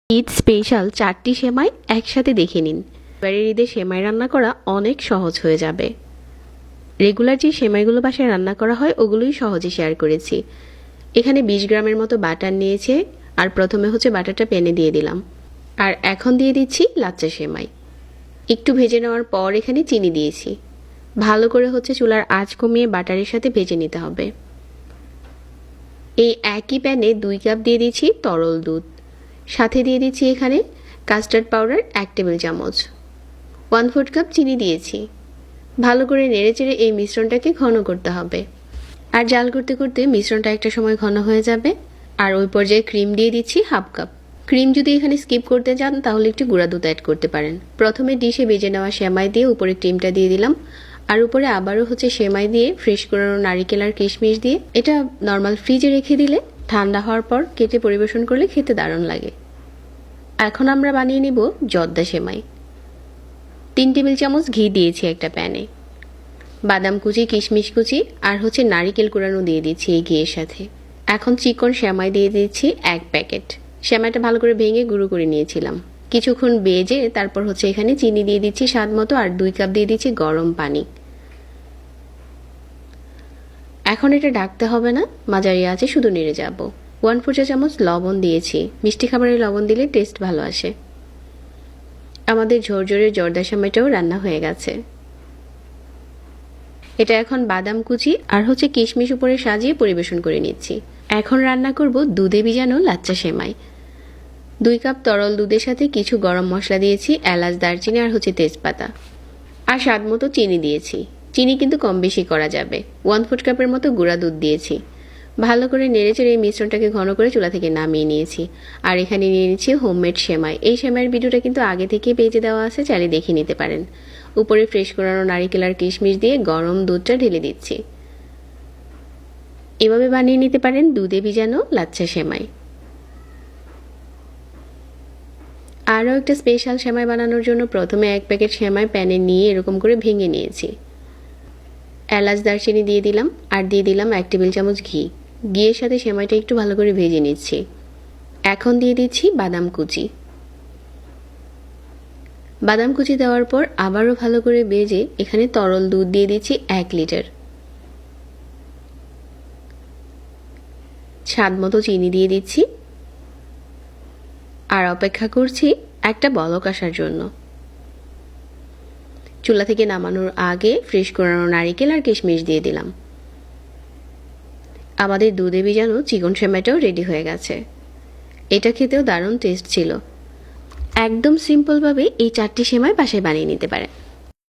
Eid special 4টি সেমাই একসাথে দেখে নিন। এবারের ঈদে সেমাই রান্না করা অনেক সহজ হয়ে যাবে। রেগুলার যে সেমাইগুলো বাসায় রান্না করা হয় ওগুলোই সহজে শেয়ার করেছি। এখানে 20 গ্রামের মতো বাটার নিয়েছে, আর প্রথমে বাটারটা প্যানে দিয়ে দিলাম। আর এখন দিয়ে দিচ্ছি লাচ্চা সেমাই। একটু ভেজে নেওয়ার পর এখানে চিনি দিয়েছি। ভালো করে চুলার আঁচ কমিয়ে বাটারের সাথে ভেজে নিতে হবে। এই একই প্যানে 2 কাপ দিয়ে দিচ্ছি তরল দুধ, সাথে দিয়ে দিচ্ছি এখানে কাস্টার্ড পাউডার 1 টেবিল চামচ, 1/4 কাপ চিনি দিয়েছি। ভালো করে নেড়েচেড়ে এই মিশ্রণটাকে ঘন করতে হবে। আর জাল করতে করতে মিশ্রণটা একটা সময় ঘন হয়ে যাবে। আর ওই পর্যায়ে ক্রিম দিয়ে দিচ্ছি 1/2 কাপ। ক্রিম যদি এখানে স্কিপ করতে চান তাহলে একটু গুঁড়া দুধ অ্যাড করতে পারেন। প্রথমে ডিশে ভেজে নেওয়া সেমাই দিয়ে উপরে ক্রিমটা দিয়ে দিলাম, আর উপরে আবারও সেমাই দিয়ে ফ্রেশ করানো নারিকেল আর কিশমিশ দিয়ে এটা নর্মাল ফ্রিজে রেখে দিলে ঠান্ডা হওয়ার পর কেটে পরিবেশন করলে খেতে দারুণ লাগে। এখন আমরা বানিয়ে নিব জর্দা সেমাই। 3 টেবিল চামচ ঘি দিয়েছি একটা প্যানে। বাদাম কুচি, কিশমিশ কুচি আর নারিকেল কুড়ানো দিয়ে দিচ্ছি এই ঘিয়ের সাথে। এখন চিকন সেমাই দিয়ে দিচ্ছি 1 প্যাকেট। সেমাইটা ভালো করে ভেঙে গুঁড়ো করে নিয়েছিলাম। কিছুক্ষণ ভেজে তারপর এখানে চিনি দিয়ে দিচ্ছি স্বাদ মতো, আর 2 কাপ দিয়ে দিচ্ছি গরম পানি। এখন এটা ঢাকতে হবে না, মাঝারি আঁচে শুধু নেড়ে যাব। 1/4 চা চামচ লবণ দিয়েছি। মিষ্টি খাবারে লবণ দিলে টেস্ট ভালো আসে। আমাদের ঝরঝরে জর্দা সেমাইটাও রান্না হয়ে গেছে। এটা এখন বাদাম কুচি আর কিশমিশ উপরে সাজিয়ে পরিবেশন করে নিচ্ছি। এখন রান্না করব দুধে ভিজানো লাচ্চা সেমাই। 2 কাপ তরল দুধের সাথে কিছু গরম মশলা দিয়েছি, এলাচ, দারচিনি আর তেজপাতা। আর স্বাদ মতো চিনি দিয়েছি। চিনি কিন্তু কম বেশি করা যাবে। 1/4 কাপের মতো গুঁড়া দুধ দিয়েছি। ভালো করে নেড়েচেড়ে এই মিশ্রণটাকে ঘন করে চুলা থেকে নামিয়ে নিয়েছি। আর এখানে নিয়ে নিচ্ছি হোমমেড সেমাই। এই সেমাইয়ের ভিডিওটা কিন্তু আগে থেকে পেজে দেওয়া আছে, চাইলে দেখে নিতে পারেন। উপরে ফ্রেশ করানো নারিকেল আর কিশমিশ দিয়ে গরম দুধটা ঢেলে দিচ্ছি। এভাবে বানিয়ে নিতে পারেন দুধে ভিজানো লাচ্চা সেমাই। আরও একটা স্পেশাল সেমাই বানানোর জন্য প্রথমে 1 প্যাকেট সেমাই প্যানে নিয়ে এরকম করে ভেঙে নিয়েছি। এলাচ, দারচিনি দিয়ে দিলাম, আর দিয়ে দিলাম 1 টেবিল চামচ ঘি। ঘিয়ের সাথে সেমাইটা একটু ভালো করে ভেজে নিচ্ছি। এখন দিয়ে দিচ্ছি বাদাম কুচি। বাদাম কুচি দেওয়ার পর আবারও ভালো করে ভেজে এখানে তরল দুধ দিয়ে দিচ্ছি 1 লিটার। স্বাদ মতো চিনি দিয়ে দিচ্ছি, আর অপেক্ষা করছি একটা বলক আসার জন্য। চুলা থেকে নামানোর আগে ফ্রেশ করানো নারিকেল আর কিশমিশ দিয়ে দিলাম। আমাদের দুধে ভিজানো চিকন সেমাইটাও রেডি হয়ে গেছে। এটা খেতেও দারুণ টেস্ট ছিল। একদম সিম্পলভাবে এই 4টি সেমাই বাসায় বানিয়ে নিতে পারেন।